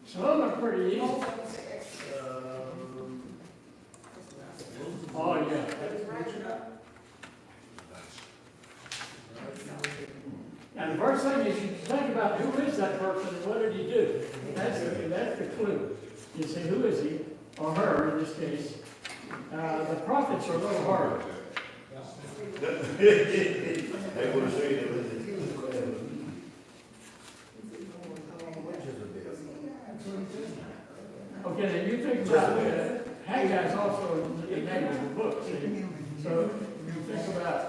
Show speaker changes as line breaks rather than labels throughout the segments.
Some of them are pretty easy. Oh, yeah. And the first thing is you think about who is that person and what did he do? That's the clue. You say, who is he, or her in this case? The prophets are a little harder.
They would have said it.
Okay, then you think about Haggai is also a negative book, see? So you think about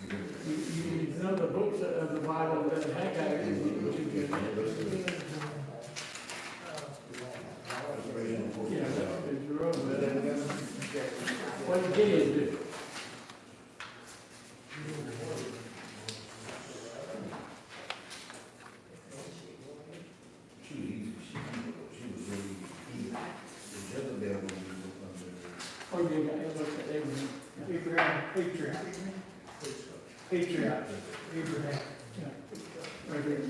you know the books of the Bible that Haggai is, which is good. Yeah, that's Jerome. What did Gideon do? Oh, you got it, look at Abraham.
Abraham.
Yeah. Right there.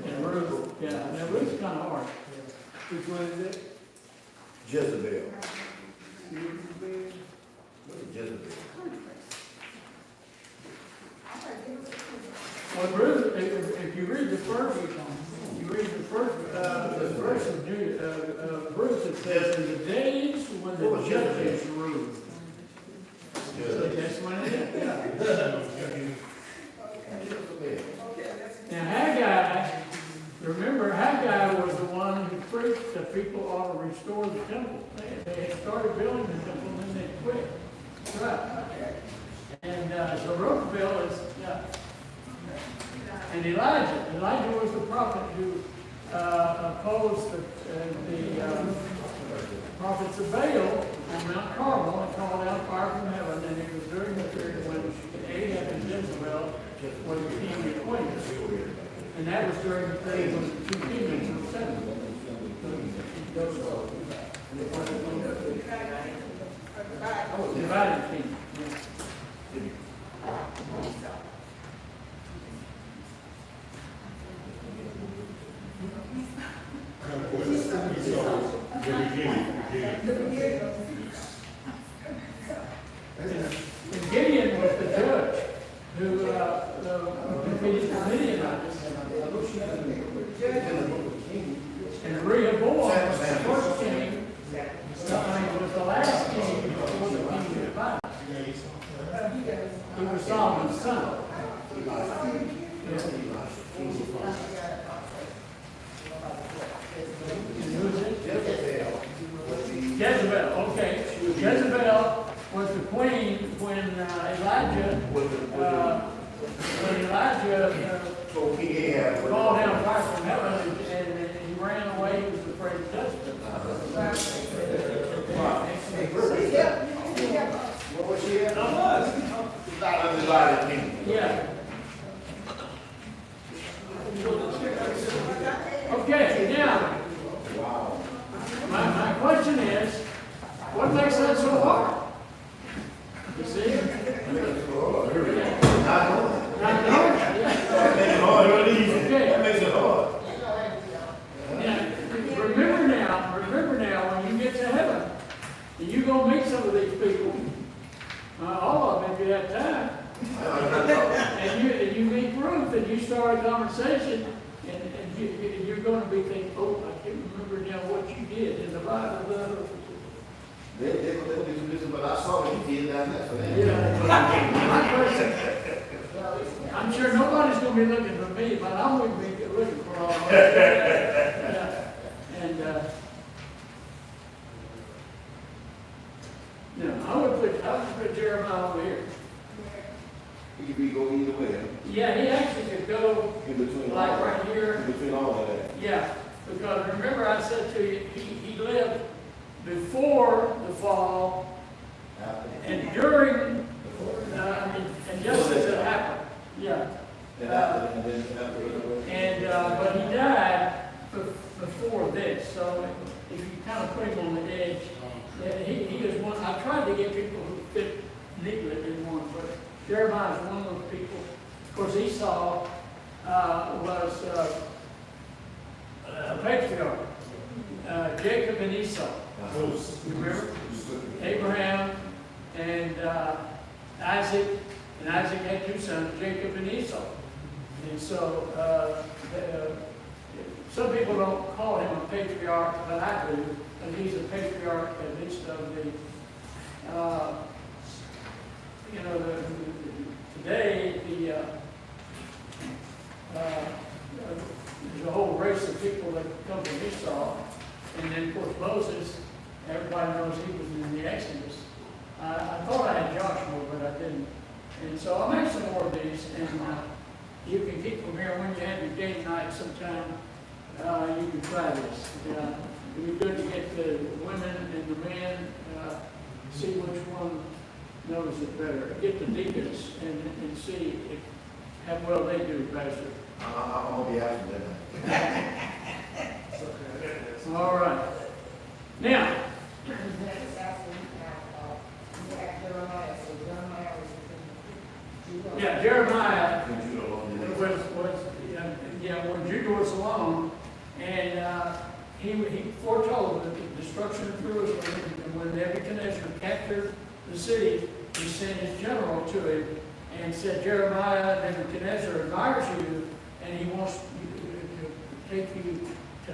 And Ruth, yeah, now Ruth's kind of hard.
Which one is it?
Jezebel. Jezebel.
Well, Ruth, if you read the first verse of Ruth, it says, in the days when the judges ruled. So that's when it is, yeah. Now Haggai, remember Haggai was the one who preached that people ought to restore the temple. They had started building the temple and then they quit. Right. And Zerubbabel is, yeah. And Elijah was the prophet who opposed the prophets of Baal on Mount Carmel and called down fire from heaven. And it was during the period when Ahab and Jezebel were the king and queen. And that was during the phase when the two kingdoms were settled. Divided kingdom. And Gideon was the judge who defeated the Midianites. And Rehoboam was the first king, was the last king before the king divided. He was Solomon's son. Jezebel, okay. Jezebel was the queen when Elijah called down fire from heaven and he ran away. He was afraid of judgment.
What was she at? Undivided kingdom.
Yeah. Okay, now, my question is, what makes that so hard? You see?
Not knowing.
Not knowing?
That makes it hard, or easy.
Okay.
That makes it hard.
Now, remember now, when you get to heaven, and you go meet some of these people, all of them if you have time, and you meet Ruth, and you start a conversation, and you're going to be thinking, oh, I can't remember now what you did in the Bible.
They years down there for that.
My question, I'm sure nobody's gonna be looking for me, but I'm gonna be looking for all of us. And, no, I would put Jeremiah over here.
He could be go either way, huh?
Yeah, he actually could go
In between
like
all,
right here.
in between all of that.
Yeah, because remember I said to you, he lived before the fall
After.
and during, and just as it happened. Yeah.
And after, and then after.
But he died before this, so if you kind of put him on the edge, he is one, I tried to get people who fit neatly in one, but Jeremiah is one of those people. Of course, Esau was a patriarch, Jacob and Esau. You remember? Abraham and Isaac, and Isaac had two sons, Jacob and Esau. And so, some people don't call him a patriarch, but I do. And he's a patriarch, at least of the, today, there's a whole race of people that come from Esau. And then, of course, Moses, everybody knows he was in the Exodus. I thought I had Joshua, but I didn't. And so I'll make some more of these, and you can keep them here when you have your game night sometime. You can try this. It'd be good to get the women and the men, see which one knows it better. Get the deacons and see how well they do, Pastor.
I'm gonna be after that.
All right. Now, yeah, Jeremiah was when Judah was alone, and he foretold the destruction of Jerusalem, and when Nebuchadnezzar captured the city, he sent his general to him and said, Jeremiah, Nebuchadnezzar admires you, and he wants to take you to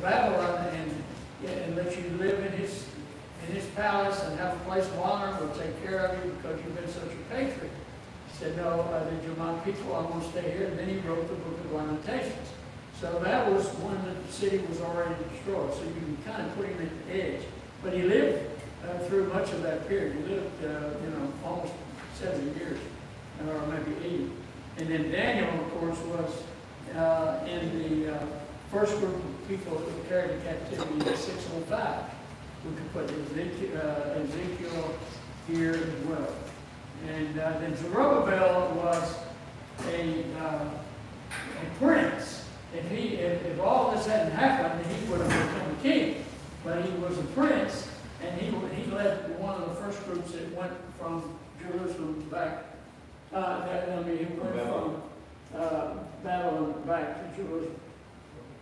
Babylon and let you live in his palace and have a place of honor, will take care of you because you've been such a patriot. He said, no, they're my people, I want to stay here. And then he wrote the book of Lamentations. So that was when the city was already destroyed. So you can kind of put him at the edge. But he lived through much of that period. He lived, almost 70 years, or maybe 80. And then Daniel, of course, was in the first group of people who were carried to captivity in 605. We could put Ezekiel here as well. And then Zerubbabel was a prince. If all this hadn't happened, he would have become a king. But he was a prince, and he led one of the first groups that went from Jerusalem back. He went from Babylon back to Jerusalem.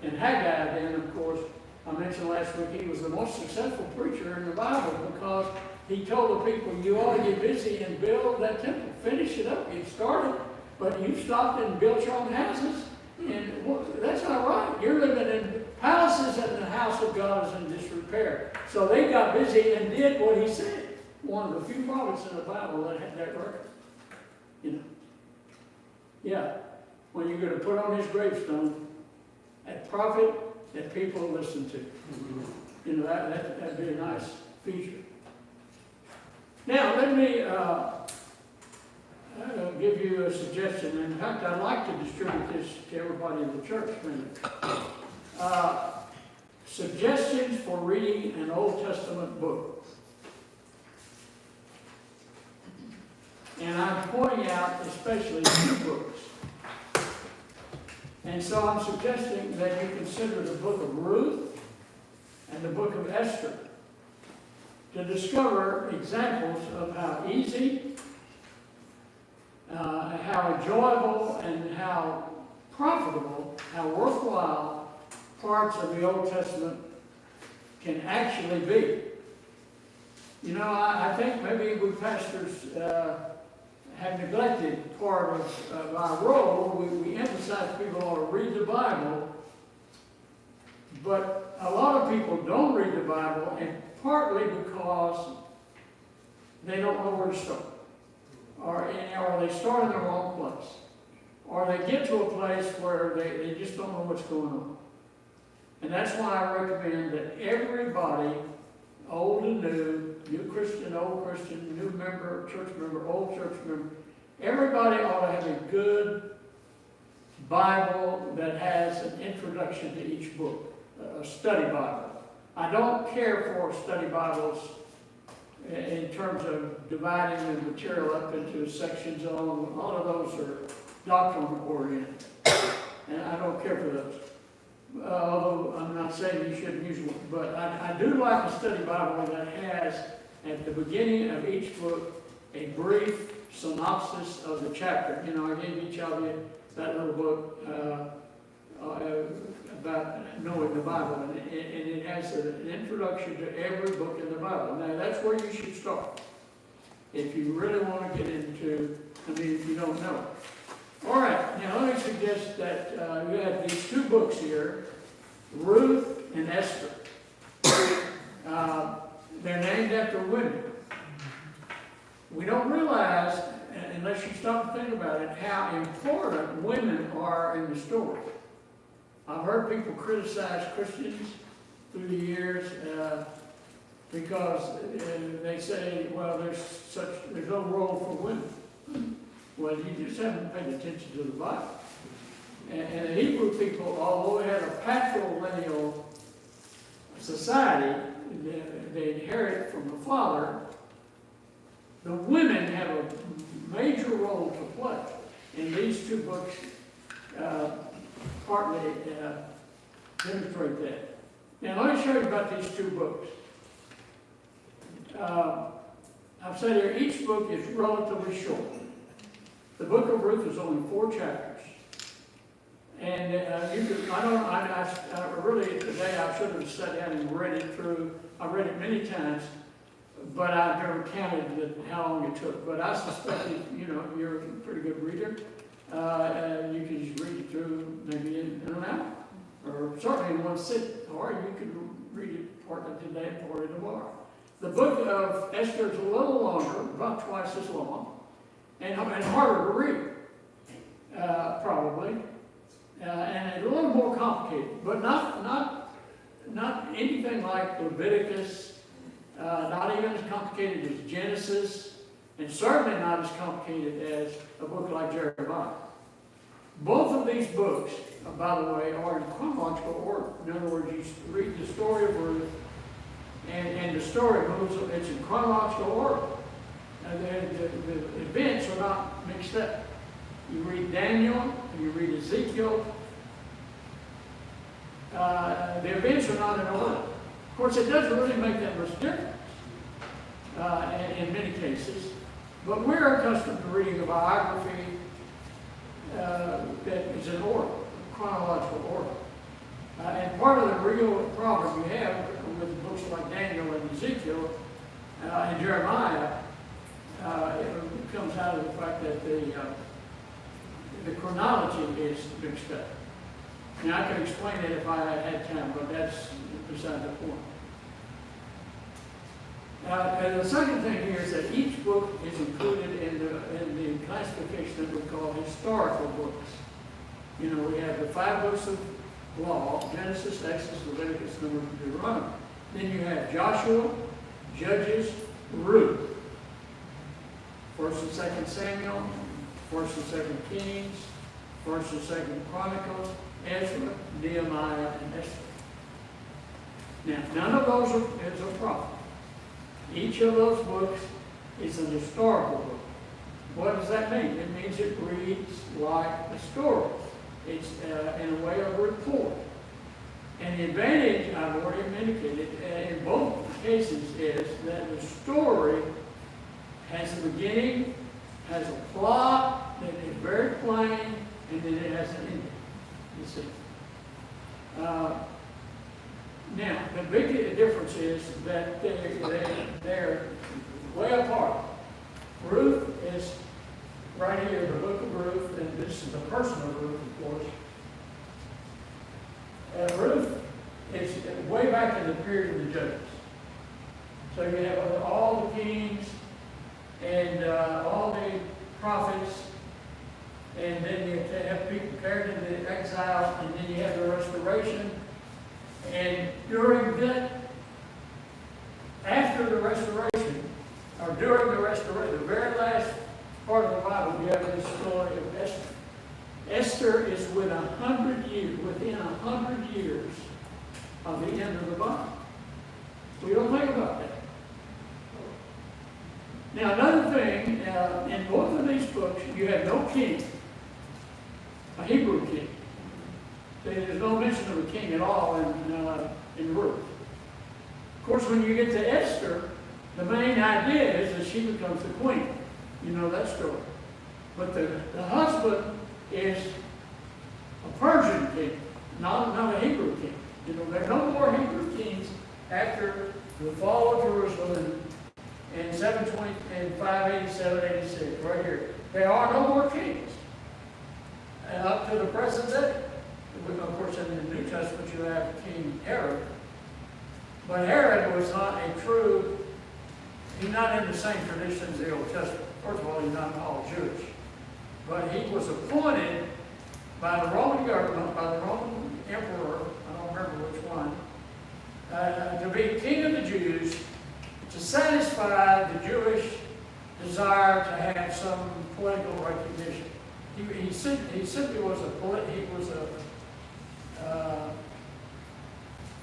And Haggai, then, of course, I mentioned last week, he was the most successful preacher in the Bible because he told the people, you ought to get busy and build that temple. Finish it up. It started, but you stopped and built your own houses. And that's not right. You're living in palaces and the house of God is in disrepair. So they got busy and did what he said. One of the few prophets in the Bible that had that record. Yeah. When you're going to put on his gravestone, a prophet that people listen to. That'd be a nice feature. Now, let me give you a suggestion. In fact, I'd like to distribute this to everybody in the church. Suggestions for reading an Old Testament book. And I'm pointing out especially two books. And so I'm suggesting that you consider the book of Ruth and the book of Esther to discover examples of how easy, how enjoyable, and how profitable, how worthwhile parts of the Old Testament can actually be. I think maybe we pastors have neglected part of our role. We emphasize people ought to read the Bible, but a lot of people don't read the Bible, and partly because they don't know where to start. Or they start in the wrong place. Or they get to a place where they just don't know what's going on. And that's why I recommend that everybody, old and new Christian, old Christian, new member, church member, old church member, everybody ought to have a good Bible that has an introduction to each book, a study Bible. I don't care for study Bibles in terms of dividing the material up into sections. All of those are doctrinal oriented, and I don't care for those. Although I'm not saying you shouldn't use one, but I do like a study Bible that has at the beginning of each book a brief synopsis of the chapter. You know, I gave each of you that little book about knowing the Bible, and it has an introduction to every book in the Bible. Now, that's where you should start if you really want to get into, if you don't know. All right, now let me suggest that you have these two books here, Ruth and Esther. They're named after women. We don't realize, unless you stop and think about it, how important women are in the story. I've heard people criticize Christians through the years because they say, well, there's no role for women. Well, you just haven't paid attention to the Bible. And the Hebrew people, although they had a patrilineal society, they inherit from the father, the women have a major role to play. And these two books partly demonstrate that. Now, let me show you about these two books. I've said here, each book is relatively short. The book of Ruth is only 4 chapters. And really today I should have sat down and read it through. I've read it many times, but I've never counted how long it took. But I suspect that, you're a pretty good reader. You can just read it through maybe in an hour, or certainly in one sitting, or you could read it part of today and part of tomorrow. The book of Esther is a little longer, about twice as long, and harder to read, probably, and a little more complicated, but not anything like Leviticus, not even as complicated as Genesis, and certainly not as complicated as a book like Jeremiah. Both of these books, by the way, are in chronological order. In other words, you read the story of Ruth, and the story moves, it's in chronological order. The events are not mixed up. You read Daniel, and you read Ezekiel. The events are not in order. Of course, it doesn't really make that much difference in many cases. But we're accustomed to reading a biography that is in order, chronological order. And part of the real problem we have with books like Daniel and Ezekiel and Jeremiah, it comes out of the fact that the chronology is mixed up. Now, I could explain it if I had time, but that's beside the point. And the second thing here is that each book is included in the classification that we call historical books. We have the 5 books of law, Genesis, Exodus, Leviticus, Numbers, and Deuteronomy. Then you have Joshua, Judges, Ruth, 1st and 2nd Samuel, 1st and 2nd Kings, 1st and 2nd Chronicles, Ezra, Nehemiah, and Esther. Now, none of those is a prophet. Each of those books is an historical book. What does that mean? It means it reads like a story. It's in a way of a report. And the advantage, I've already indicated, in both cases is that the story has a beginning, has a plot that is very plain, and then it has an ending. You see. Now, the big difference is that they're way apart. Ruth is right here, the book of Ruth, and this is the person of Ruth, of course. Ruth is way back in the period of the Judges. So you have all the kings, and all the prophets, and then you have people carried into exile, and then you have the restoration. And during that, after the restoration, or during the restoration, the very last part of the Bible, you have this story of Esther. Esther is within 100 years of the end of the Bible. We don't think about that. Now, another thing, in both of these books, you have no king, a Hebrew king. There's no mention of a king at all in Ruth. Of course, when you get to Esther, the main idea is that she becomes the queen. You know that story. But the husband is a Persian king, not a Hebrew king. You know, there are no more Hebrew kings after the fall of Jerusalem in 720 and 587, 86, right here. There are no more kings up to the present day. Of course, in the New Testament, you have King Herod. But Herod was not a true, he's not in the same tradition as the Old Testament. First of all, he's not all Jewish. But he was appointed by the Roman government, by the Roman emperor, I don't remember which one, to be king of the Jews, to satisfy the Jewish desire to have some political recognition. He simply was a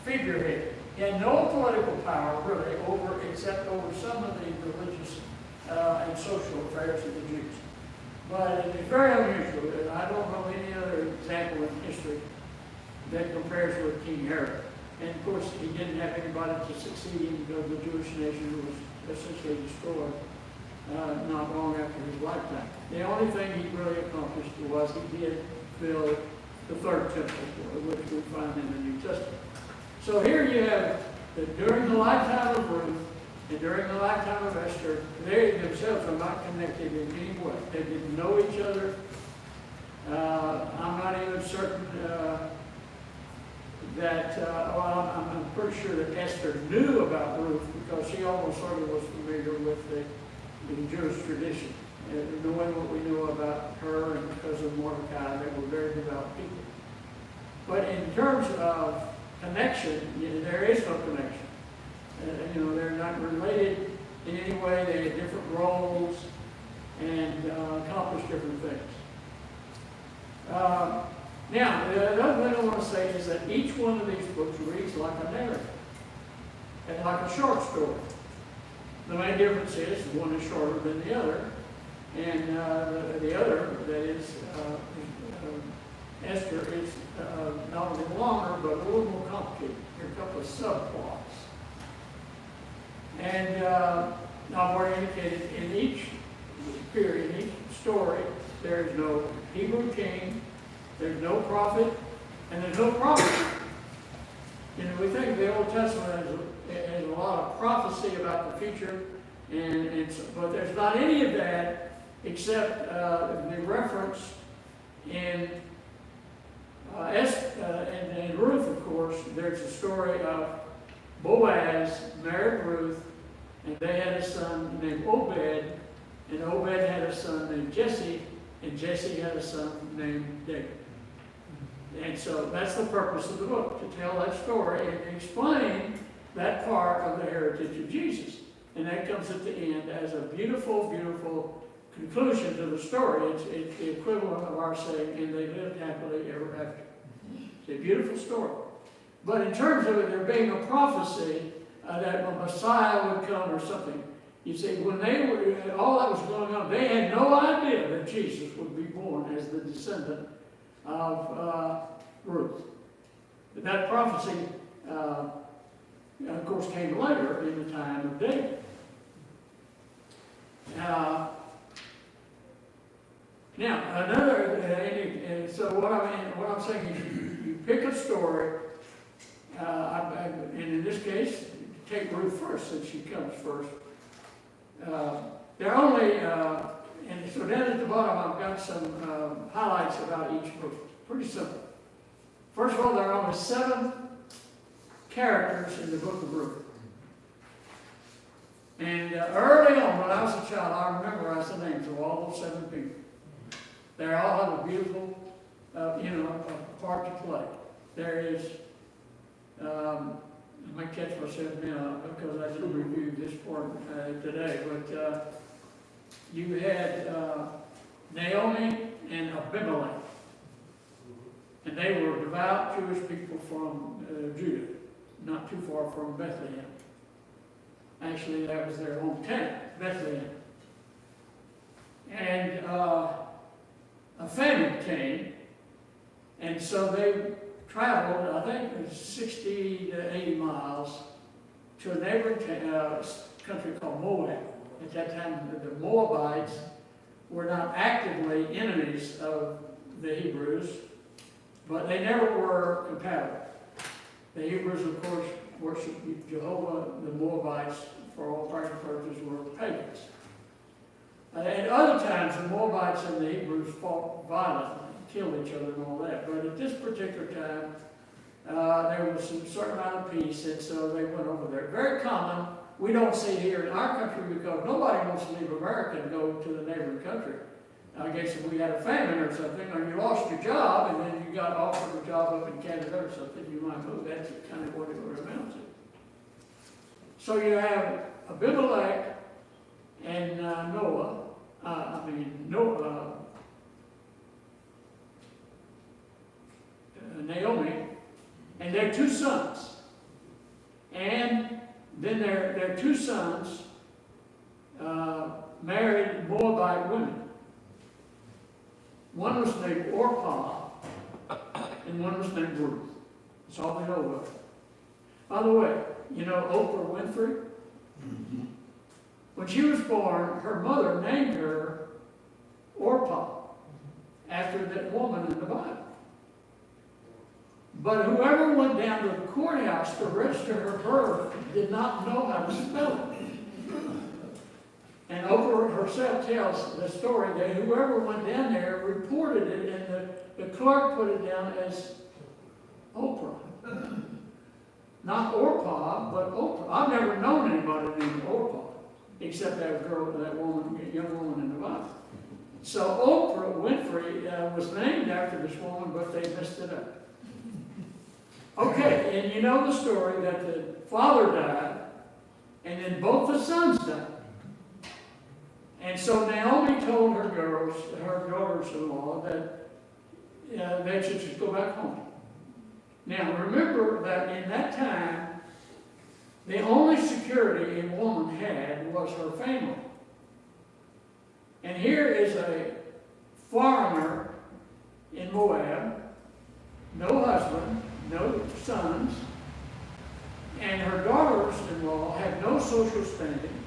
figurehead. He had no political power really except over some of the religious and social affairs of the Jews. But it's very unusual. I don't know any other example in history that compares with King Herod. And of course, he didn't have anybody to succeed him because the Jewish nation was essentially destroyed not long after his lifetime. The only thing he really accomplished was he did build the third temple, which we find in the New Testament. So here you have that during the lifetime of Ruth and during the lifetime of Esther, they themselves are not connected in any way. They didn't know each other. I'm not even certain I'm pretty sure that Esther knew about Ruth because she almost sort of was familiar with the Jewish tradition, knowing what we know about her, and because of Mordecai, they were very devout people. But in terms of connection, there is no connection. They're not related in any way. They have different roles and accomplish different things. Now, the other thing I want to say is that each one of these books reads like a narrative and like a short story. The main difference is one is shorter than the other, and the other, that is Esther, is not only longer but a little more complicated. There are a couple of subplots. And I've already indicated in each period, in each story, there is no Hebrew king, there's no prophet, and there's no prophet. We think the Old Testament has a lot of prophecy about the future, but there's not any of that except the reference in Ruth, of course. There's a story of Boaz married Ruth, and they had a son named Obed, and Obed had a son named Jesse, and Jesse had a son named David. And so that's the purpose of the book, to tell that story and explain that part of the heritage of Jesus. And that comes at the end as a beautiful, beautiful conclusion to the story. It's the equivalent of our saying, and they lived happily ever after. It's a beautiful story. But in terms of it, there being a prophecy that a Messiah would come or something, you see, when all that was going on, they had no idea that Jesus would be born as the descendant of Ruth. But that prophecy, of course, came later in the time of David. Now, so what I'm saying is you pick a story, and in this case, take Ruth first, since she comes first. They're only, and so down at the bottom, I've got some highlights about each book. Pretty simple. First of all, there are only 7 characters in the book of Ruth. And early on, when I was a child, I memorized the names of all those 7 people. They all have a beautiful, a part to play. There is, I might catch myself now because I didn't review this part today, but you had Naomi and Abimelech. And they were devout Jewish people from Judah, not too far from Bethlehem. Actually, that was their hometown, Bethlehem. And a famine came, and so they traveled, I think it was 60 to 80 miles, to a neighboring country called Moab. At that time, the Moabites were not actively enemies of the Hebrews, but they never were compatible. The Hebrews, of course, worshiped Jehovah. The Moabites, for all practical purposes, were pagans. At other times, the Moabites and the Hebrews fought violently, killed each other and all that. But at this particular time, there was a certain amount of peace, and so they went over there. Very common. We don't see here in our country because nobody wants to leave America and go to the neighboring country. I guess if we had a famine or something, or you lost your job and then you got offered a job up in Canada or something, you might move. That's kind of what it would amount to. So you have Abimelech and Naomi, and their 2 sons. And then their 2 sons married Moabite women. One was named Orpah, and one was named Ruth. That's all we know of it. By the way, you know Oprah Winfrey? Mm-hmm. When she was born, her mother named her Orpah, after that woman in the Bible. But whoever went down to the courthouse to register her birth did not know how to spell it. And Oprah herself tells the story that whoever went down there reported it, and the clerk put it down as Oprah. Not Orpah, but Oprah. I've never known anybody named Orpah, except that young woman in the Bible. So Oprah Winfrey was named after this woman, but they messed it up. Okay, and you know the story that the father died, and then both the sons died. And so Naomi told her daughters-in-law, that they should just go back home. Now remember that in that time, the only security a woman had was her family. And here is a foreigner in Moab, no husband, no sons, and her daughters-in-law had no social standing.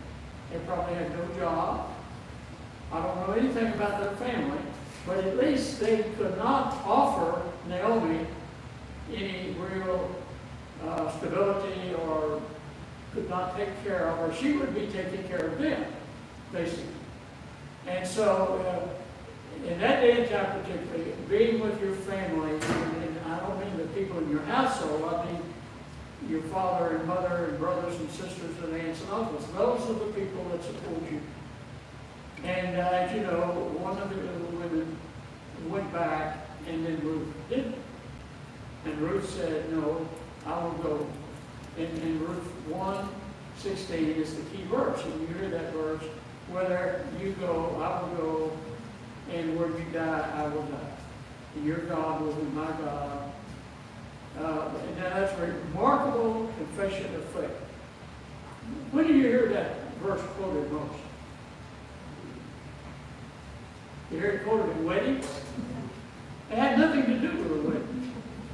They probably had no job. I don't know anything about their family, but at least they could not offer Naomi any real stability, or could not take care of her. She would be taking care of them, basically. And so, in that day and time particularly, being with your family, and I don't mean the people in your household, I mean your father and mother and brothers and sisters and aunts and uncles. Those are the people that support you. And as you know, one of the women went back, and then Ruth didn't. And Ruth said, no, I will go. And Ruth 1:16 is the key verse. And you hear that verse, whether you go, I will go, and where you die, I will die. And your God will be my God. And that's a remarkable confession of faith. When do you hear that verse quoted most? You hear it quoted at weddings? It had nothing to do with a wedding.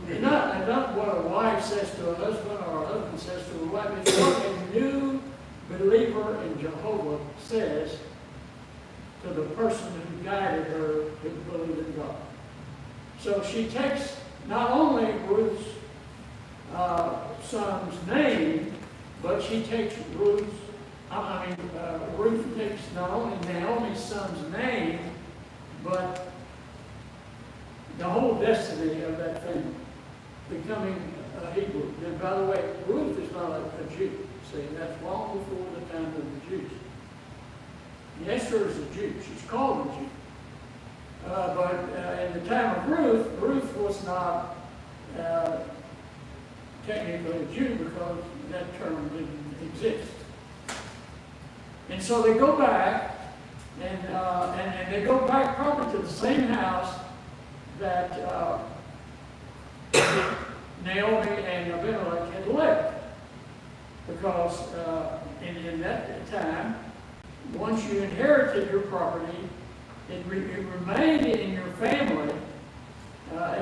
And not what a wife says to a husband or a husband says to a wife. It's what a new believer in Jehovah says to the person who guided her to believe in God. So she takes not only Ruth's son's name, but she takes Ruth takes not only Naomi's son's name, but the whole destiny of that family, becoming a Hebrew. And by the way, Ruth is not a Jew. See, that's long before the time of the Esther is a Jew. She's called a Jew. But in the time of Ruth, Ruth was not technically a Jew because that term didn't exist. And so they go back, and they go back probably to the same house that Naomi and Abimelech had left. Because in that time, once you inherited your property, it remained in your family,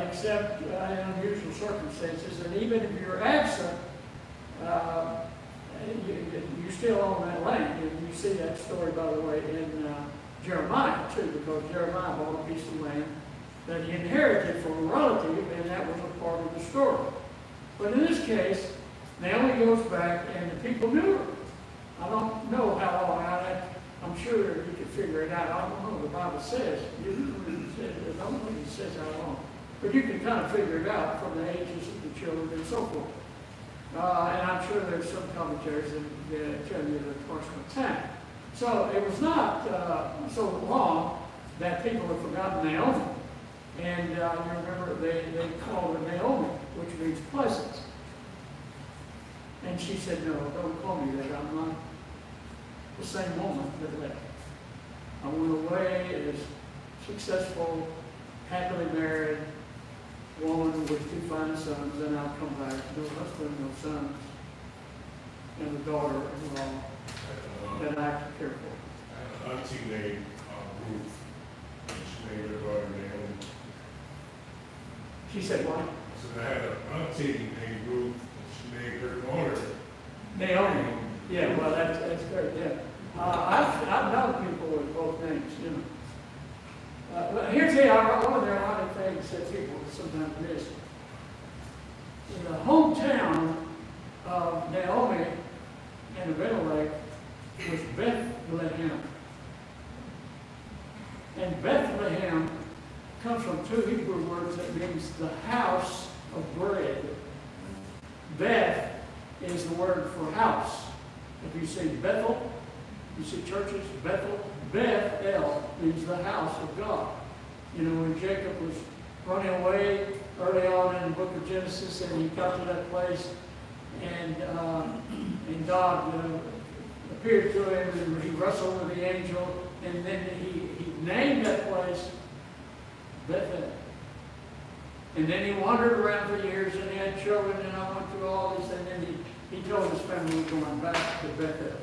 except in unusual circumstances. And even if you're absent, you still own that land. And you see that story, by the way, in Jeremiah, too, because Jeremiah bought a piece of land that he inherited from a relative, and that was a part of the story. But in this case, Naomi goes back, and the people knew her. I don't know how long. I'm sure you could figure it out. I don't know. The Bible says. I don't think it says how long. But you can kind of figure it out from the ages of the children and so forth. And I'm sure there's some commentaries that tell you the approximate time. So it was not so long that people had forgotten Naomi. And you remember they called her Naomi, which means pleasant. And she said, no, don't call me that. I'm not the same woman that left. I went away as successful, happily married woman with 2 fine sons, and I'll come back. No husband, no sons, and a daughter-in-law that I could care for.
I had an auntie named Ruth, and she named her daughter Naomi.
She said, what?
So I had an auntie named Ruth, and she named her daughter
Naomi. Yeah, well, that's great, yeah. I've known people with both names, you know. But here's one of the ironic things that people sometimes miss. In the hometown of Naomi and Abimelech was Bethlehem. And Bethlehem comes from 2 Hebrew words that means the house of bread. Beth is the word for house. If you say Bethel, you see churches, Bethel. Beth-el means the house of God. You know, when Jacob was running away early on in the book of Genesis, and he got to that place, and God appeared to him, and he wrestled with the angel, and then he named that place Bethel. And then he wandered around for years, and he had children, and I went through all this, and then he told his family he was going back to Bethel,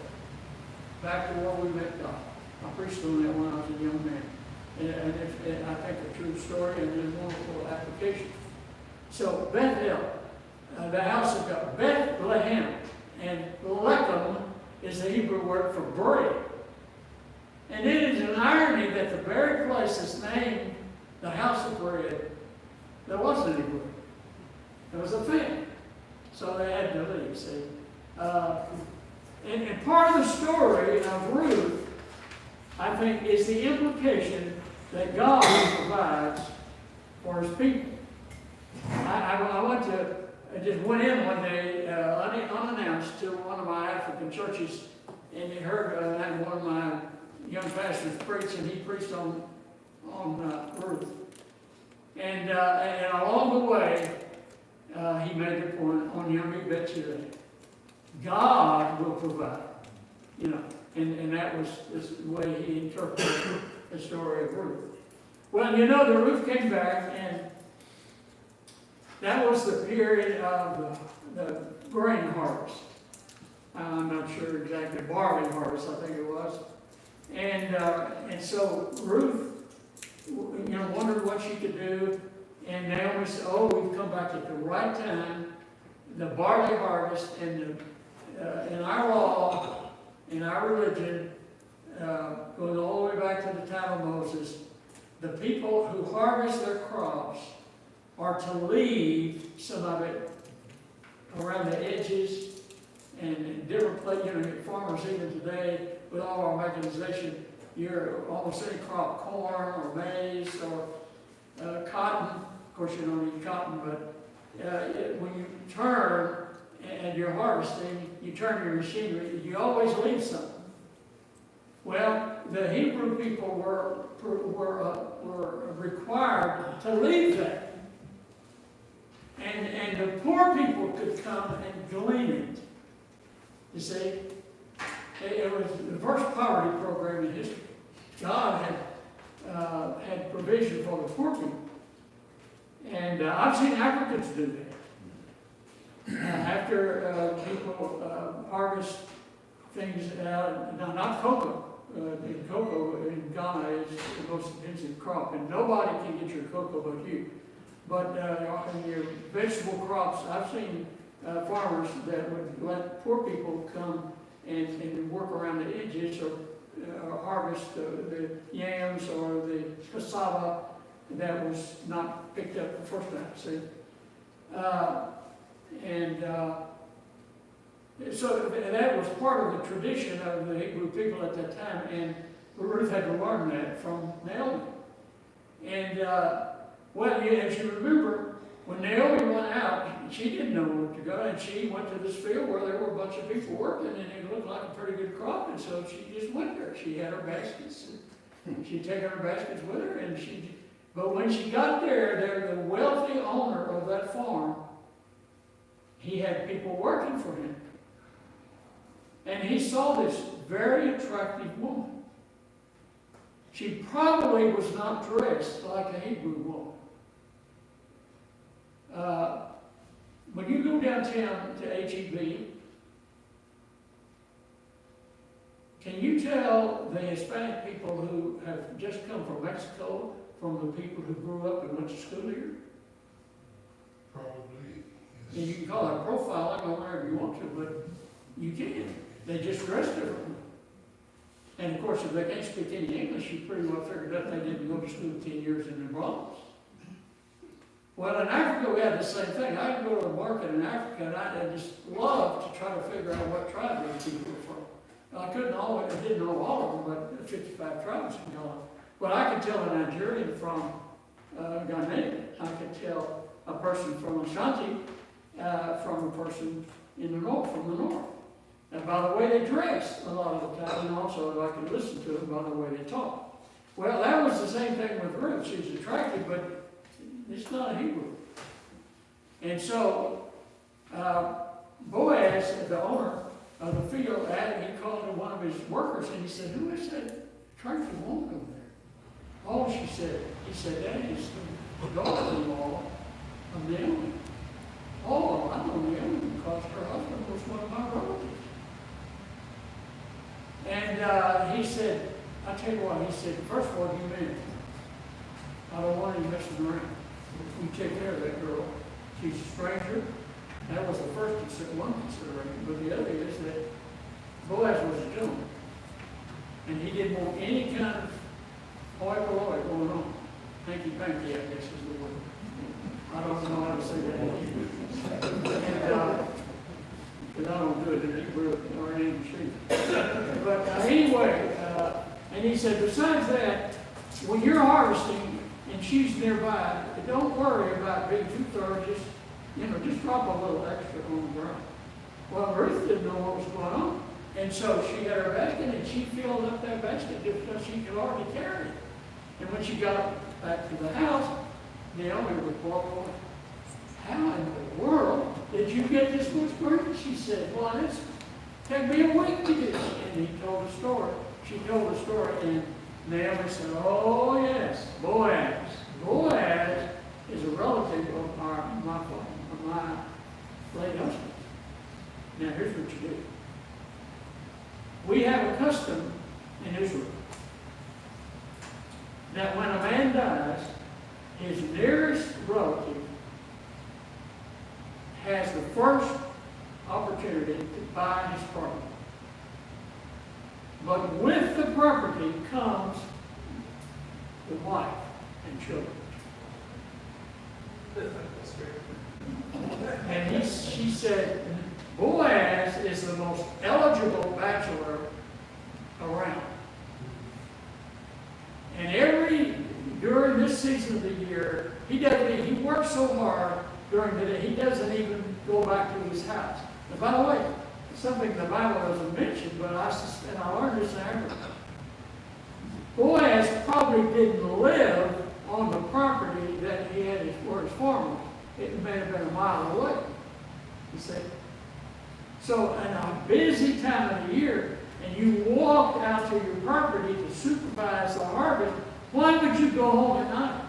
back to where we met God. I preached on that when I was a young man. And I think a true story and a wonderful application. So Bethel, the house of God, Bethlehem, and lechem is the Hebrew word for bread. And it is an irony that the very place is named the house of bread, there wasn't any bread. There was a famine. So they had to leave, see. And part of the story of Ruth, I think, is the implication that God provides for His people. I just went in one day unannounced to one of my African churches, and he heard one of my young pastors preach, and he preached on Ruth. And along the way, he made the point on Yummy Betcha, God will provide, you know. And that was the way he interpreted the story of Ruth. Well, you know, the Ruth came back, and that was the period of the grain harvest. I'm not sure exactly, barley harvest, I think it was. And so Ruth, you know, wondered what she could do. And Naomi said, oh, we've come back at the right time. The barley harvest, and in our law, in our religion, going all the way back to the time of Moses, the people who harvest their crops are to leave some of it around the edges and in different places. You know, farmers even today, with all our mechanization, you're almost any crop, corn or maize or cotton. Of course, you don't need cotton, but when you turn and you're harvesting, you turn your machinery, you always leave something. Well, the Hebrew people were required to leave that. And the poor people could come and glean it. You see? It was the first poverty program in history. God had provision for the poor people. And I've seen Africans do that. After people harvest things, not cocoa. Cocoa in Ghana is the most expensive crop, and nobody can get your cocoa but you. But in your vegetable crops, I've seen farmers that would let poor people come and work around the edges or harvest the yams or the cassava that was not picked up the first time, see? So that was part of the tradition of the Hebrew people at that time, and Ruth had to learn that from Naomi. And, as you remember, when Naomi went out, she didn't know where to go, and she went to this field where there were a bunch of people working, and it looked like a pretty good crop, and so she just went there. She had her baskets, and she'd taken her baskets with her, but when she got there, the wealthy owner of that farm, he had people working for him. And he saw this very attractive woman. She probably was not dressed like a Hebrew woman. When you go downtown to H-E-B, can you tell the Hispanic people who have just come from Mexico from the people who grew up and went to school here?
Probably.
And you can call it profiling or whatever you want to, but you can. They just dress differently. And of course, if they can't speak any English, you pretty well figured out they didn't go to school 10 years in the Bronx. Well, in Africa, we had the same thing. I could go to a market in Africa, and I just loved to try to figure out what tribe those people were from. I didn't know all of them, but 55 tribes in Ghana. But I could tell a Nigerian from Ghana. I could tell a person from Ashanti from a person in the north, from the north. And by the way they dress a lot of the time, and also I could listen to them by the way they talk. Well, that was the same thing with Ruth. She's attractive, but it's not a Hebrew. And so Boaz, the owner of the field, he called one of his workers and he said, "Who is that attractive woman over there?" "Oh," she said. He said, "That is the daughter-in-law of Naomi." "Oh, I know Naomi because her husband was one of my relatives." And he said, "I tell you what," he said, "first of all, you men, I don't want any messing around. You take care of that girl. She's a stranger." That was the first one consideration. But the other is that Boaz was a gentleman. And he didn't want any kind of hoi polloi going on. Hanky-panky, I guess is the word. I don't know how to say that in Hebrew. Because I don't do it in Hebrew or in English either. But anyway, and he said, besides that, when you're harvesting and she's nearby, don't worry about being too thorough. Just drop a little extra on the ground. Well, Ruth didn't know what was going on. And so she had her basket and she filled up that basket just because she could hardly carry it. And when she got back to the house, Naomi was boy, how in the world did you get this much grain? She said, "Well, it's take me a week to get it." And he told the story. She told the story, and Naomi said, "Oh yes, Boaz. Boaz is a relative of my late husband." Now here's what you do. We have a custom in Israel that when a man dies, his nearest relative has the first opportunity to buy his property. But with the property comes the wife and children. And she said, Boaz is the most eligible bachelor around. And during this season of the year, he works so hard during the day, he doesn't even go back to his house. And by the way, something the Bible doesn't mention, but I learned this in Africa. probably didn't live on the property that he had where his farm was. It may have been a mile away, you see. So, in a busy time of the year, and you walked out to your property to supervise the harvest, why would you go home at night?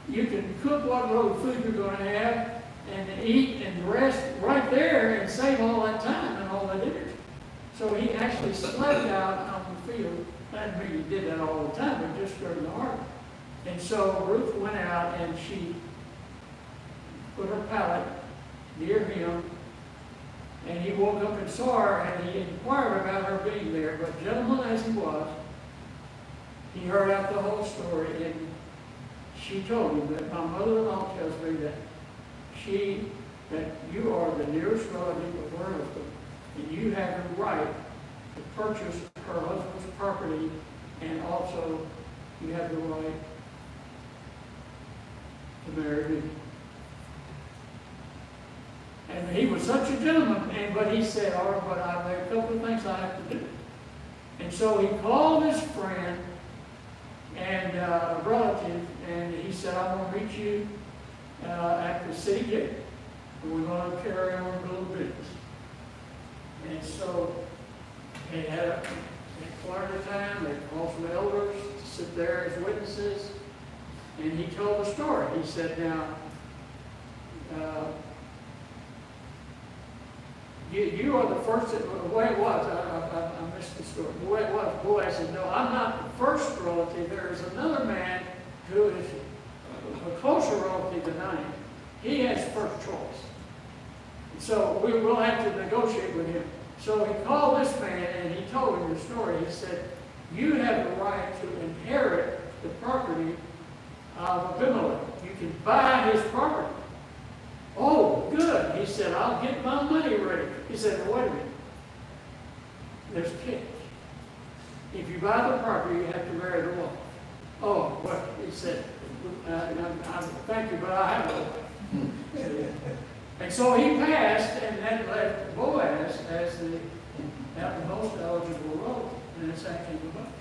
You can cook what little food you're going to have and eat and rest right there and save all that time and all that energy. So he actually slept out on the field. That didn't mean he did that all the time, but just during the harvest. And so Ruth went out and she put her pallet near him, and he woke up and saw her, and he inquired about her being there. But gentleman as he was, he heard out the whole story, and she told him that my mother-in-law tells me that you are the nearest relative of her husband, and you have the right to purchase her husband's property, and also you have the right to marry me. And he was such a gentleman, but he said, all right, but there are a couple of things I have to do. And so he called his friend and a relative, and he said, I'm going to meet you at the city gate, and we're going to carry on a little business. And so they had quite a time. They called some elders to sit there as witnesses, and he told the story. He said, now, you are the first, the way it was, I missed the story. The way it was, Boaz said, no, I'm not the first relative. There is another man who is a closer relative than I am. He has first choice. So we will have to negotiate with him. So he called this man and he told him the story. He said, you have the right to inherit the property of Abimelech. You can buy his property. Oh, good. He said, I'll get my money ready. He said, wait a minute. There's a catch. If you buy the property, you have to marry the wife. Oh, well, he said, thank you, but I have a wife. And so he passed, and that left Boaz as the most eligible relative. And that's how it came about.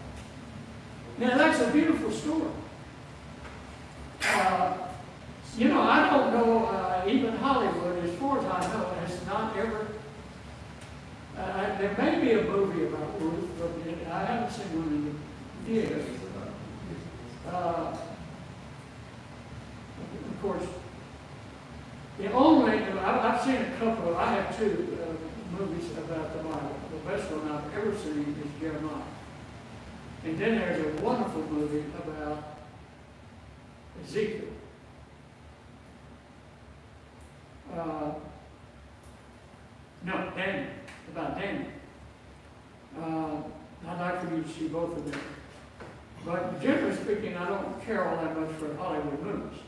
Now, that's a beautiful story. I don't know, even Hollywood, as far as I know, has not ever, there may be a movie about Ruth, but I haven't seen one in the theater. Of course, the only, I've seen a couple, I have two movies about the Bible. The best one I've ever seen is Jeremiah. And then there's a wonderful movie about Ezekiel. No, Daniel, about Daniel. I'd like for you to see both of them. But generally speaking, I don't care all that much for Hollywood movies.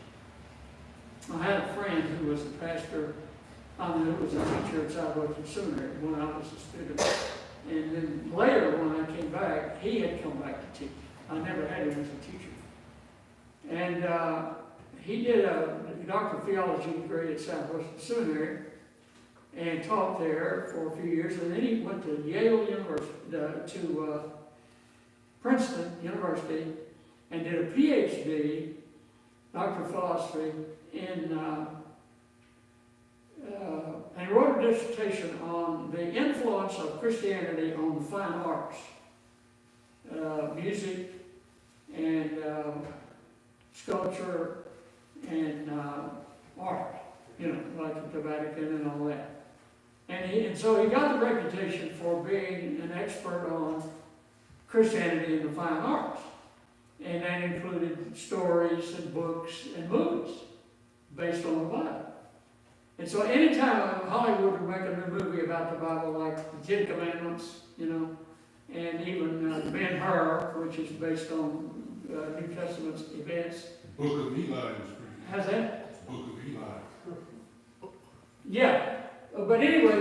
I had a friend who was a pastor, who was a teacher at Southwestern Seminary when I was a student. And then later, when I came back, he had come back to teach. I never had him as a teacher. And he did a doctor of theology degree at Southwestern Seminary and taught there for a few years. And then he went to Yale University, to Princeton University, and did a PhD, doctor of philosophy, and wrote a dissertation on the influence of Christianity on the fine arts, music and sculpture and art, like the Vatican and all that. And so he got the reputation for being an expert on Christianity and the fine arts. And that included stories and books and movies based on the Bible. And so anytime Hollywood would make a new movie about the Bible, like the Ten Commandments, and even Ben-Hur, which is based on New Testament events.
Book of Eli was pretty.
How's that?
Book of Eli.
Yeah. But anyway,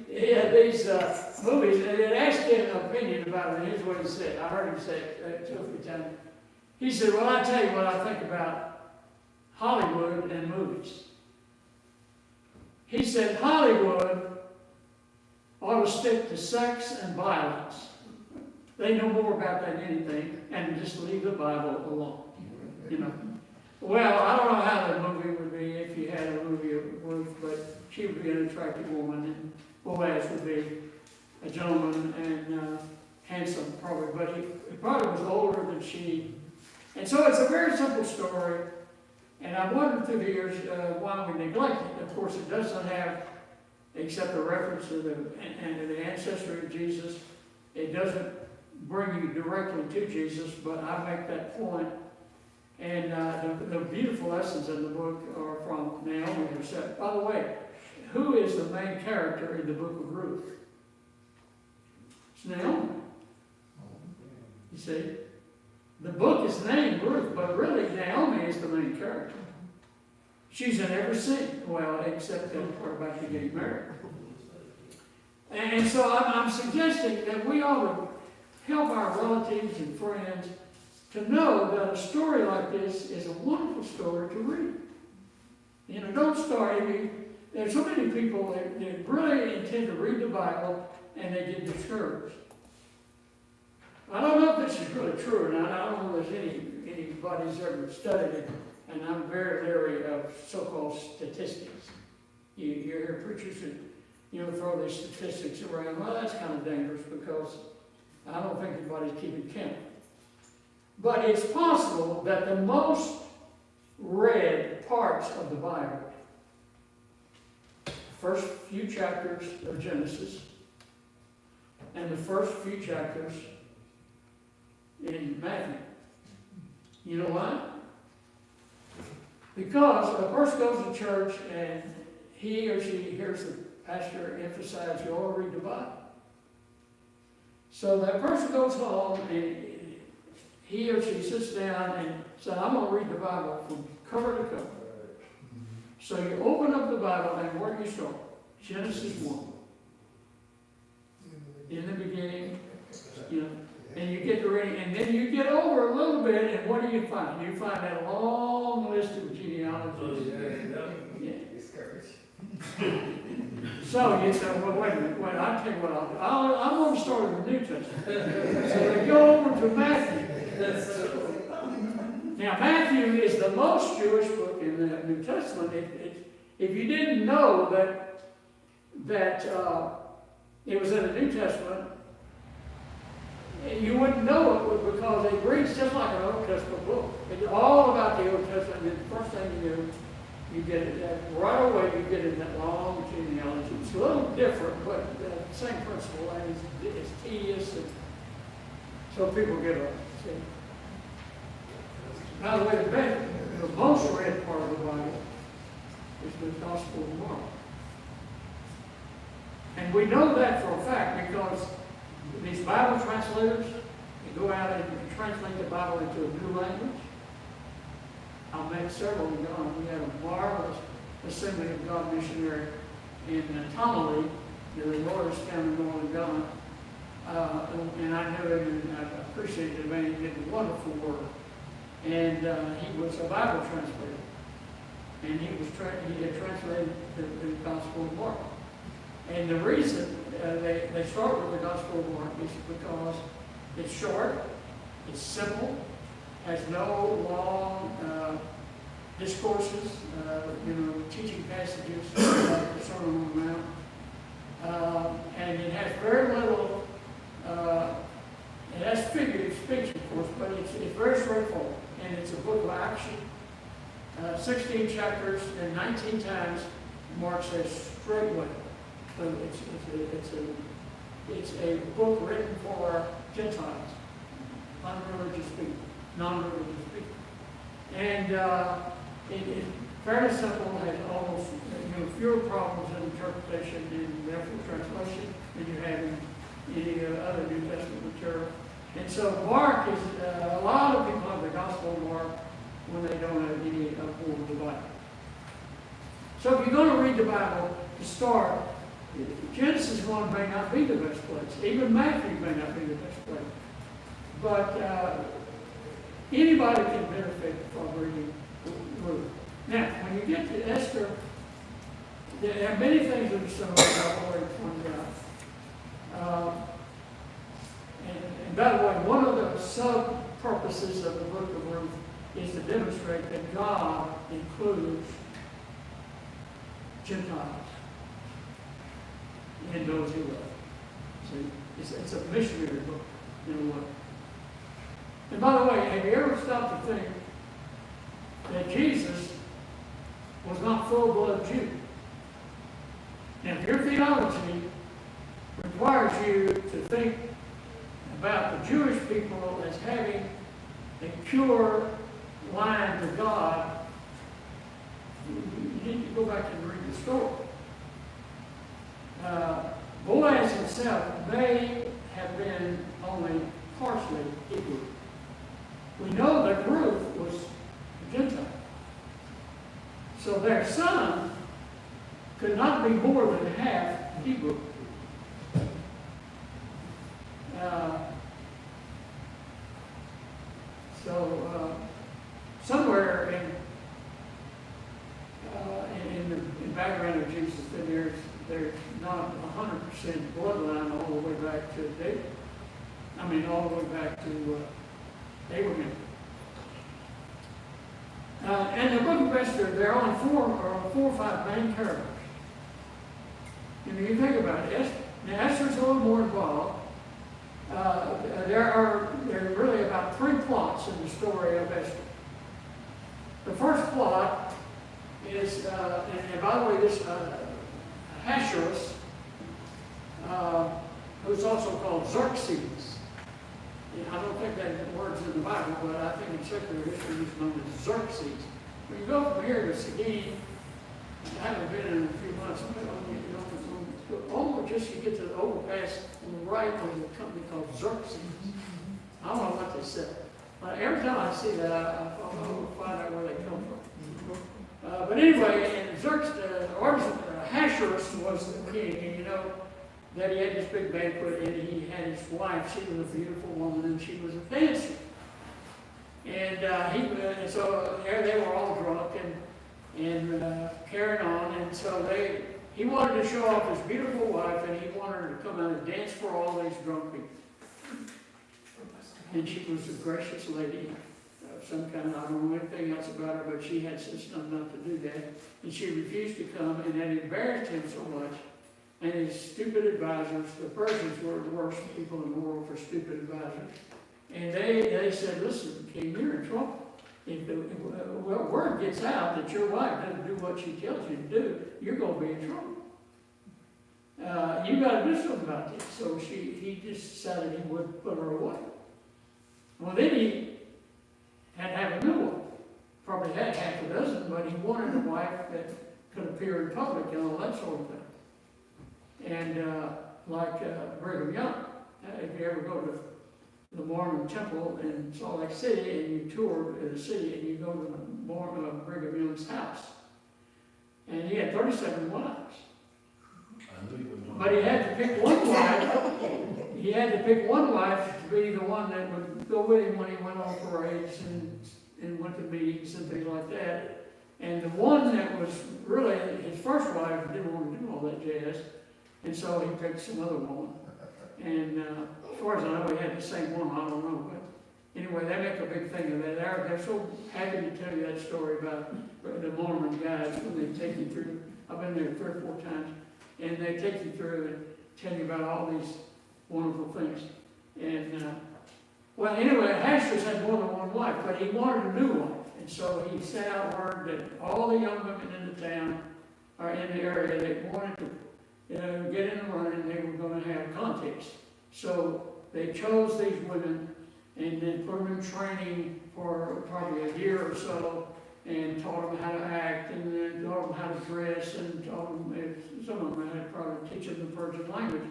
these movies, and it asked him an opinion about it, and here's what he said. I heard him say it 2 or 3 times. He said, well, I tell you what I think about Hollywood and movies. He said, Hollywood ought to stick to sex and violence. They know more about that than anything, and just leave the Bible alone, you know. Well, I don't know how the movie would be if you had a movie of Ruth, but she would be an attractive woman, and Boaz would be a gentleman and handsome, probably, but he probably was older than she. And so it's a very simple story, and I've wondered through the years why we neglect it. Of course, it doesn't have, except a reference to the ancestry of Jesus. It doesn't bring you directly to Jesus, but I make that point. And the beautiful lessons in the book are from Naomi herself. By the way, who is the main character in the book of Ruth? It's Naomi. You see? The book is named Ruth, but really Naomi is the main character. She's in every scene, well, except the part about the getting married. And so I'm suggesting that we ought to help our relatives and friends to know that a story like this is a wonderful story to read. You know, don't start. There's so many people that really intend to read the Bible and they get discouraged. I don't know if this is really true, and I don't know if anybody's ever studied it, and I'm very leery of so-called statistics. You hear preachers that throw these statistics around. Well, that's kind of dangerous because I don't think anybody's keeping count. But it's possible that the most read parts of the Bible, first few chapters of Genesis, and the first few chapters in Matthew. You know why? Because a person goes to church and he or she hears the pastor emphasize you ought to read the Bible. So that person goes home and he or she sits down and says, I'm going to read the Bible from cover to cover. So you open up the Bible and where do you start? Genesis 1. In the beginning, and you get to reading, and then you get over a little bit, and what do you find? You find that long list of genealogies. Yeah. So you say, well, wait a minute, I'll tell you what I'll do. I'm going to start with the New Testament. So they go over to Matthew. Now, Matthew is the most Jewish book in the New Testament. If you didn't know that it was in the New Testament, you wouldn't know it was because it reads just like an Old Testament book. It's all about the Old Testament, and the first thing you do, you get it right away. You get in that long genealogy. It's a little different, but the same principle. And it's tedious, and so people get it. See? By the way, the most read part of the Bible is the Gospel of Mark, and we know that for a fact because these Bible translators, they go out and translate the Bible into a new language. I met several in Ghana. We had a marvelous Assembly of God missionary in Tamale, the Lord's family in Ghana. And I knew him and I appreciated him, and he did wonderful work. And he was a Bible translator. And he had translated the Gospel of Mark. And the reason they start with the Gospel of Mark is because it's short, it's simple, has no long discourses, teaching passages like the Sermon on the Mount. And it has very little, it has figurative speech, of course, but it's very straightforward. And it's a book of action. 16 chapters and 19 times Mark says straightway. So it's a book written for Gentiles, unreligious people, non-religious people. And it's fairly simple, has almost fewer problems in interpretation and therefore translation than you have in any other New Testament material. And so Mark is, a lot of people have the Gospel of Mark when they don't have any form of the Bible. So if you're going to read the Bible to start, Genesis 1 may not be the best place. Even Matthew may not be the best place. But anybody can benefit from reading Ruth. Now, when you get to Esther, there are many things in the story that I've already pointed out. And by the way, one of the sub-purposes of the book of Ruth is to demonstrate that God includes Gentiles in those he loves. See, it's a missionary book in a way. And by the way, have you ever stopped to think that Jesus was not full-blood Jew? Now, if your theology requires you to think about the Jewish people as having a pure line to God, you need to go back and read the story. Boaz himself may have been only partially Hebrew. We know that Ruth was a Gentile. So their son could not be more than half Hebrew. Somewhere in the background of Jesus, there's not 100% bloodline all the way back to David. I mean, all the way back to Abraham. And the book of Esther, there are only four or five main characters. You think about it. Now, Esther's a little more involved. There are really about three plots in the story of Esther. The first plot is, and by the way, this Ahasuerus, who's also called Xerxes. I don't think that word's in the Bible, but I think in secular history he's known as Xerxes. When you go from here to Seguin, I haven't been in a few months, just you get to the overpass on the right, there's a company called Xerxes. I don't know what they sell. But every time I see that, I will find out where they come from. But anyway, and Ahasuerus was the king, and you know that he had this big banquet, and he had his wife. She was a beautiful woman, and she was a dancer. And so there they were all drunk and carrying on, and so he wanted to show off his beautiful wife, and he wanted her to come out and dance for all these drunk people. And she was a gracious lady of some kind. I don't know anything else about her, but she had system not to do that. And she refused to come, and that embarrassed him so much. And his stupid advisors, the Persians were the worst people in the world for stupid advisors. And they said, listen, king, you're in trouble. If the word gets out that your wife doesn't do what she tells you to do, you're going to be in trouble. You got to do something about this. So he just decided he would put her away. Well, then he had to have a new one. Probably had half a dozen, but he wanted a wife that could appear in public and all that sort of thing. And like Brigham Young, if you ever go to the Mormon temple in Salt Lake City and you tour the city and you go to the Brigham Young's house. And he had 37 wives. But he had to pick one wife. He had to pick one wife to be the one that would go with him when he went on parades and went to meetings and things like that. And the one that was really his first wife didn't want to do all that jazz. And so he picked some other woman. And as far as I know, he had the same one. I don't know. But anyway, they make a big thing of that. They're so happy to tell you that story about the Mormon guys when they take you through. I've been there 3 or 4 times. And they take you through and tell you about all these wonderful things. And, well, anyway, Ahasuerus had more than one wife, but he wanted a new wife. And so he sent out word that all the young women in the town or in the area that wanted to get in the running, they were going to have a contest. So they chose these women and then put them in training for probably a year or so and taught them how to act and then taught them how to dress and taught them, some of them had probably teach them the Persian language.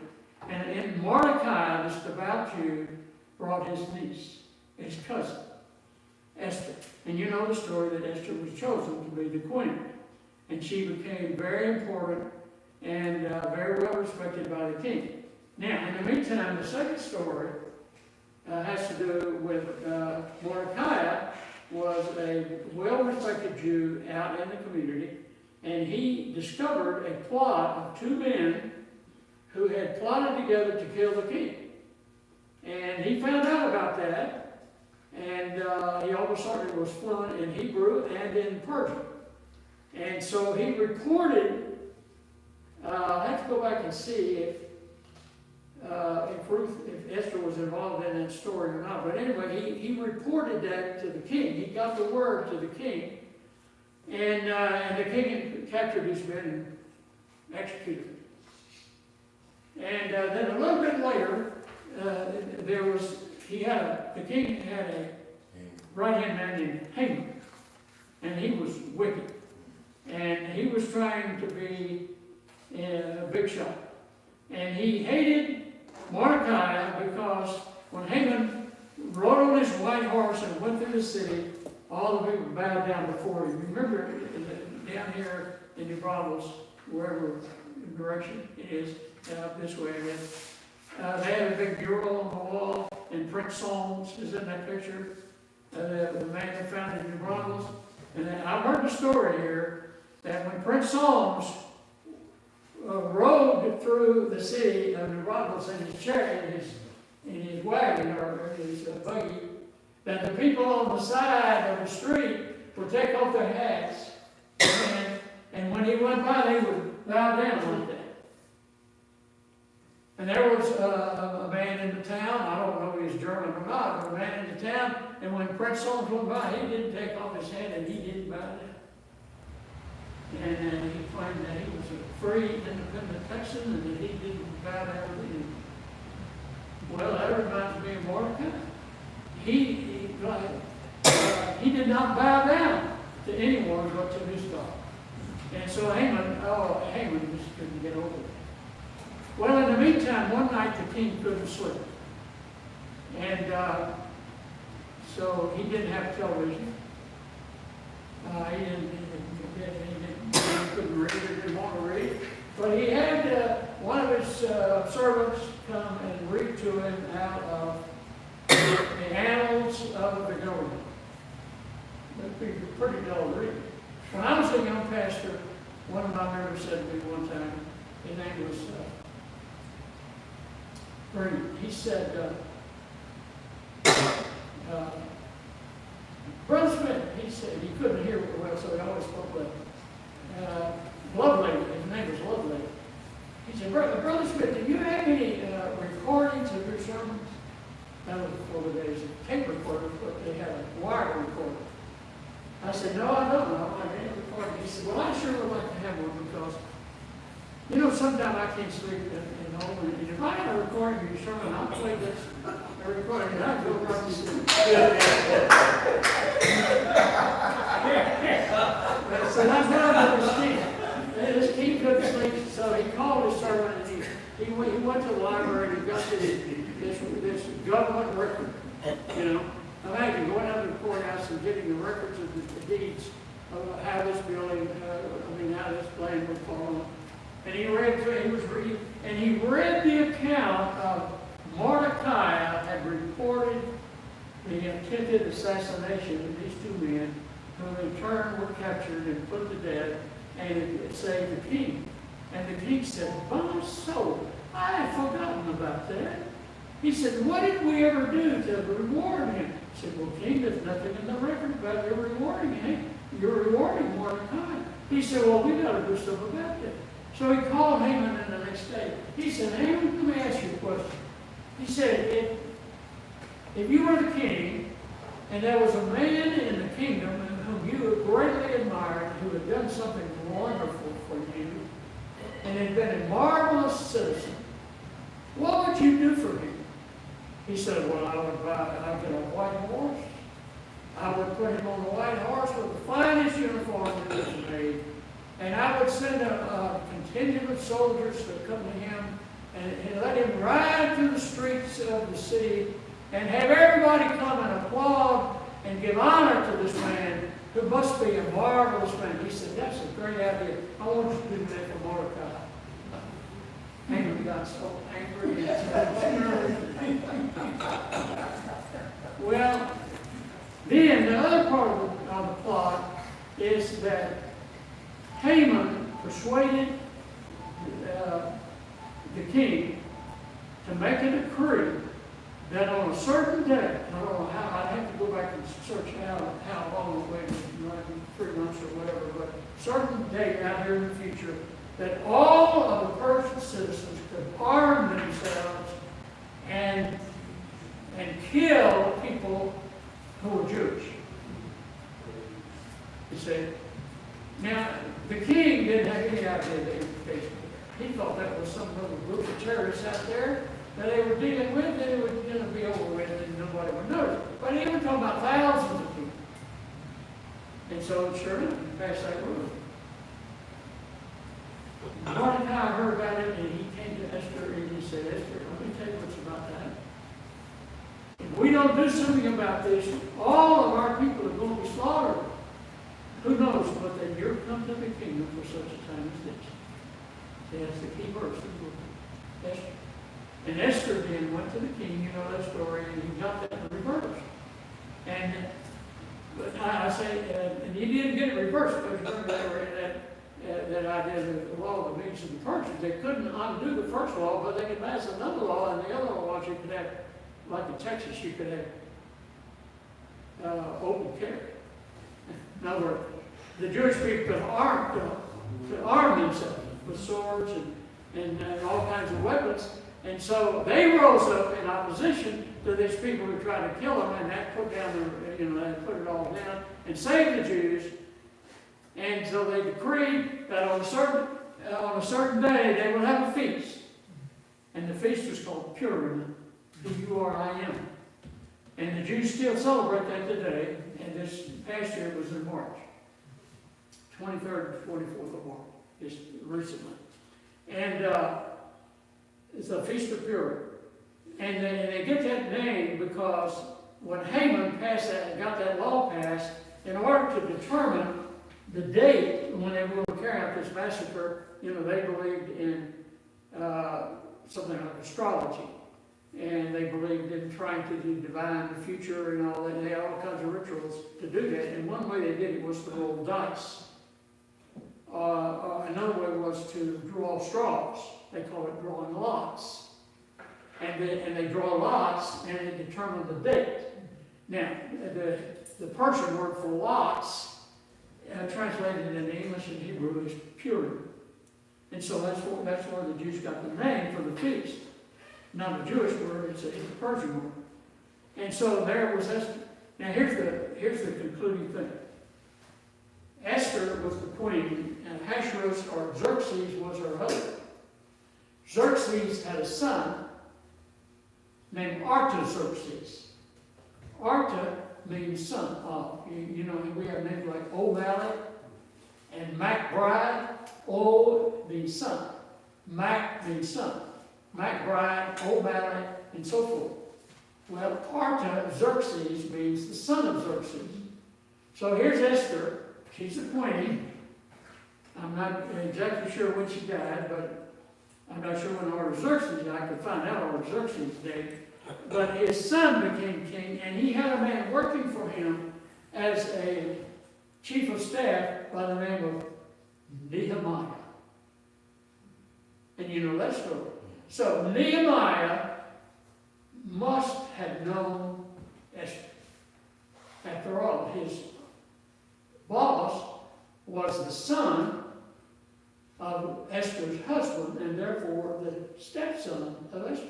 And Mordecai, this devout Jew, brought his niece, his cousin, Esther. And you know the story that Esther was chosen to be the queen. And she became very important and very well respected by the king. Now, in the meantime, the second story has to do with Mordecai was a well-respected Jew out in the community, and he discovered a plot of 2 men who had plotted together to kill the king. And he found out about that, and he all of a sudden was fluent in Hebrew and in Persian. And so he reported, I have to go back and see if Esther was involved in that story or not. But anyway, he reported that to the king. He got the word to the king, and the king captured these men and executed them. And then a little bit later, the king had a right-hand man named Haman, and he was wicked. And he was trying to be a big shot. And he hated Mordecai because when Haman rode on his white horse and went through the city, all the people bowed down before him. Remember, down here in New Braunfels, wherever direction it is, this way it is, they had a big mural on the wall, and Prince Solms is in that picture, the man that founded New Braunfels. And I've heard the story here that when Prince Solms rode through the city of New Braunfels in his chariot, in his wagon or his buggy, that the people on the side of the street would take off their hats, and when he went by, they would bow down like that. And there was a man in the town, I don't know if he's German or not, but a man in the town, and when Prince Solms went by, he didn't take off his hat and he didn't bow down. And he claimed that he was a free, independent Texan and that he didn't bow down either. Well, that reminds me of Mordecai. He did not bow down to anyone but to his God. And so Haman just couldn't get over it. Well, in the meantime, one night the king couldn't sleep. And so he didn't have television. He couldn't read, he didn't want to read. But he had one of his servants come and read to him out of the annals of the government. That'd be pretty dull reading. When I was a young pastor, one of my members said to me one time, his name was Green. He said, Brother Smith, he said, he couldn't hear well, so he always spoke with Lovelady. His name was Lovelady. He said, Brother Smith, do you have any recordings of your sermons? That was before the days of tape recorders, but they had a wire recorder. I said, no, I don't. I don't have any recording. He said, well, I sure would like to have one because, sometimes I can't sleep and if I had a recording of your sermon, I'll play this recording and I'd go right to sleep. So that's what I understand. This king couldn't sleep, so he called his servant and he went to the library and he got this government record. Imagine going out to the courthouse and getting the records of the deeds of how this building, how this land was fallen. And he read the account of Mordecai had reported the attempted assassination of these two men, who in turn were captured and put to death, and it saved the king. And the king said, by my soul, I had forgotten about that. He said, what did we ever do to reward him? He said, well, king, there's nothing in the record about your rewarding him. You're rewarding Mordecai. He said, well, we got to do something about that. So he called Haman in the next day. He said, Haman, let me ask you a question. He said, if you were the king, and there was a man in the kingdom whom you greatly admired, who had done something wonderful for you, and had been a marvelous citizen, what would you do for him? He said, well, I'd get a white horse. I would put him on the white horse with the finest uniform that was made. And I would send a contingent of soldiers to accompany him and let him ride through the streets of the city and have everybody come and applaud and give honor to this man who must be a marvelous man. He said, that's a great idea. I want you to do that for Mordecai. Haman got so angry and so well, then the other part of the plot is that Haman persuaded the king to make a decree that on a certain day, I don't know how, I'd have to go back and search out how long it waited, like 3 months or whatever, but certain day out here in the future, that all of the Persian citizens could arm themselves and kill people who were Jewish. You see? Now, the king didn't have any idea the implications. He thought that was some little group of terrorists out there that they were dealing with, and it was going to be over with, and nobody would notice. But he was talking about thousands of people. And so, sure enough, he passed that rule. Mordecai heard about it, and he came to Esther, and he said, Esther, let me tell you what's about that. If we don't do something about this, all of our people are going to be slaughtered. Who knows but that you're come to the kingdom for such a time as this. See, that's the key verse of the book. Esther. And Esther then went to the king, you know that story, and he got that in reverse. And but I say, and he didn't get it reversed, because remember they were in that idea of the law of the Medes and the Persians. They couldn't undo the first law, but they could pass another law, and the other law you could have, like in Texas, you could have open carry. In other words, the Jewish people could arm themselves with swords and all kinds of weapons. And so they rose up in opposition to these people who tried to kill them, and that put down that put it all down and saved the Jews. And so they decreed that on a certain day they would have a feast. And the feast was called Purim, P-U-R-I-M. And the Jews still celebrate that today, and this past year was in March. 23rd to 24th of March, just recently. And it's the Feast of Purim. And they get that name because when Haman passed that and got that law passed, in order to determine the date when they were going to carry out this massacre, they believed in something like astrology. And they believed in trying to divine the future and all that. And they had all kinds of rituals to do that. And one way they did it was to roll dice. Another way was to draw straws. They call it drawing lots. And they draw lots, and they determine the date. Now, the Persian word for lots, translated into English and Hebrew, is Purim. And so that's where the Jews got the name for the feast. Not a Jewish word, it's a Persian word. And so there was Esther. Now here's the concluding thing. Esther was the queen, and Ahasuerus or Xerxes was her husband. Xerxes had a son named Artaxerxes. Arta means son of. We have names like O'Malley and MacBride. O means son. Mac means son. MacBride, O'Malley, and so forth. Well, Artaxerxes means the son of Xerxes. So here's Esther. She's the queen. I'm not exactly sure when she died, but I'm not sure when Artaxerxes died. I could find out Artaxerxes' date. But his son became king, and he had a man working for him as a chief of staff by the name of Nehemiah. And you know that story. So Nehemiah must have known Esther. After all, his boss was the son of Esther's husband, and therefore the stepson of Esther.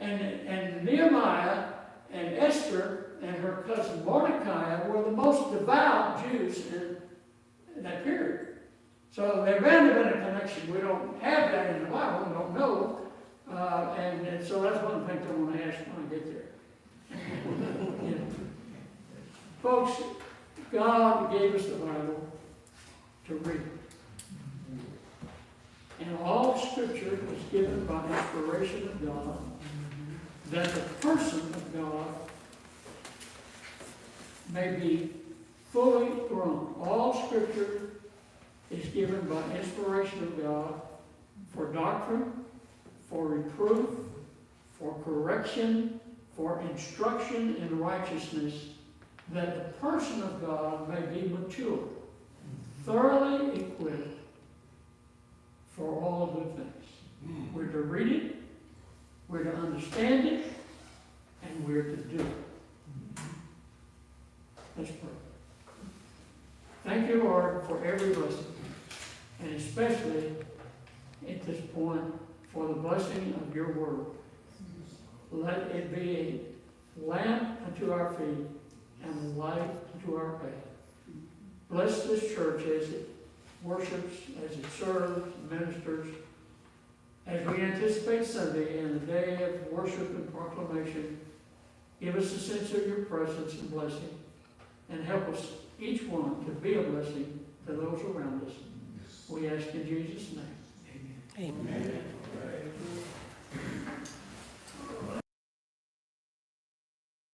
And Nehemiah and Esther and her cousin Mordecai were the most devout Jews in that period. So there may have been a connection. We don't have that in the Bible. We don't know. And so that's one thing I want to ask when I get there. Folks, God gave us the Bible to read. And all Scripture is given by inspiration of God, that the person of God may be fully grown. All Scripture is given by inspiration of God for doctrine, for reproof, for correction, for instruction in righteousness, that the person of God may be mature, thoroughly equipped for all good things. We're to read it, we're to understand it, Let's pray. Thank you, Lord, for every blessing, and especially at this point for the blessing of your word. Let it be a lamp unto our feet and a light unto our path. Bless this church as it worships, as it serves, ministers, as we anticipate Sunday and the day of worship and proclamation. Give us a sense of your presence and blessing, and help us, each one, to be a blessing to those around us. We ask in Jesus' name. Amen.
Amen.
Amen.